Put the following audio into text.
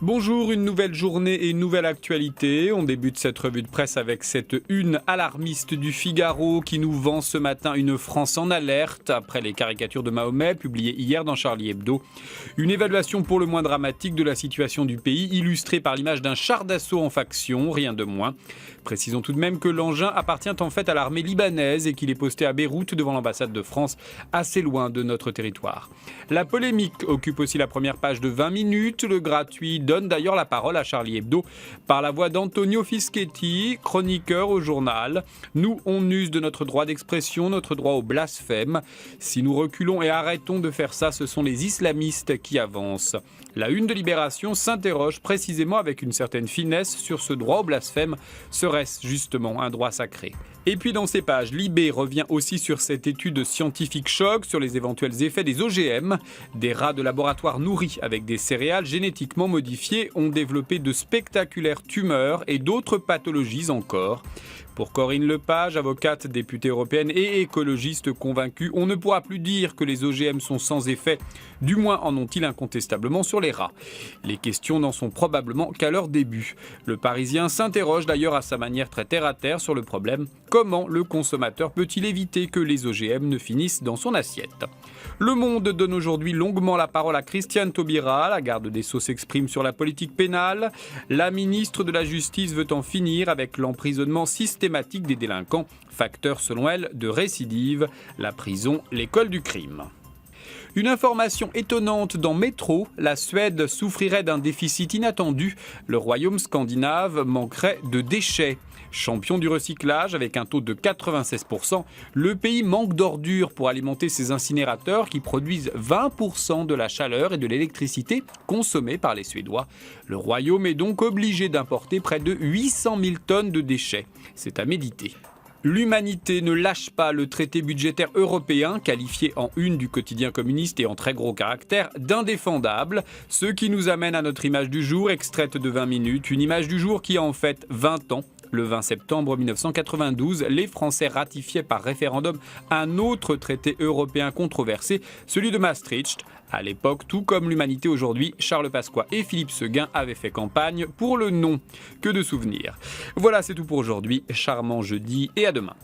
Bonjour, une nouvelle journée et une nouvelle actualité. On débute cette revue de presse avec cette une alarmiste du Figaro qui nous vend ce matin une France en alerte après les caricatures de Mahomet publiées hier dans Charlie Hebdo. Une évaluation pour le moins dramatique de la situation du pays illustrée par l'image d'un char d'assaut en faction, rien de moins. Précisons tout de même que l'engin appartient en fait à l'armée libanaise et qu'il est posté à Beyrouth devant l'ambassade de France, assez loin de notre territoire. La polémique occupe aussi la première page de 20 minutes. Le gratuit donne d'ailleurs la parole à Charlie Hebdo par la voix d'Antonio Fischetti, chroniqueur au journal. Nous, on use de notre droit d'expression, notre droit au blasphème. Si nous reculons et arrêtons de faire ça, ce sont les islamistes qui avancent. La une de Libération s'interroge précisément avec une certaine finesse sur ce droit au blasphème. Serait-ce justement un droit sacré ? Et puis dans ces pages, Libé revient aussi sur cette étude scientifique choc sur les éventuels effets des OGM. Des rats de laboratoire nourris avec des céréales génétiquement modifiées ont développé de spectaculaires tumeurs et d'autres pathologies encore. Pour Corinne Lepage, avocate, députée européenne et écologiste convaincue, on ne pourra plus dire que les OGM sont sans effet, du moins en ont-ils incontestablement sur les rats. Les questions n'en sont probablement qu'à leur début. Le Parisien s'interroge d'ailleurs à sa manière très terre-à-terre sur le problème. Comment le consommateur peut-il éviter que les OGM ne finissent dans son assiette ? Le Monde donne aujourd'hui longuement la parole à Christiane Taubira. La garde des Sceaux s'exprime sur la politique pénale. La ministre de la Justice veut en finir avec l'emprisonnement systématique des délinquants, facteur selon elle de récidive, la prison, l'école du crime. Une information étonnante dans Métro, la Suède souffrirait d'un déficit inattendu. Le royaume scandinave manquerait de déchets. Champion du recyclage avec un taux de 96%, le pays manque d'ordures pour alimenter ses incinérateurs qui produisent 20% de la chaleur et de l'électricité consommée par les Suédois. Le royaume est donc obligé d'importer près de 800 000 tonnes de déchets. C'est à méditer. L'humanité ne lâche pas le traité budgétaire européen, qualifié en une du quotidien communiste et en très gros caractère d'indéfendable. Ce qui nous amène à notre image du jour, extraite de 20 minutes. Une image du jour qui a en fait 20 ans. Le 20 septembre 1992, les Français ratifiaient par référendum un autre traité européen controversé, celui de Maastricht. À l'époque, tout comme l'humanité aujourd'hui, Charles Pasqua et Philippe Séguin avaient fait campagne pour le non. Que de souvenirs. Voilà, c'est tout pour aujourd'hui. Charmant jeudi et à demain.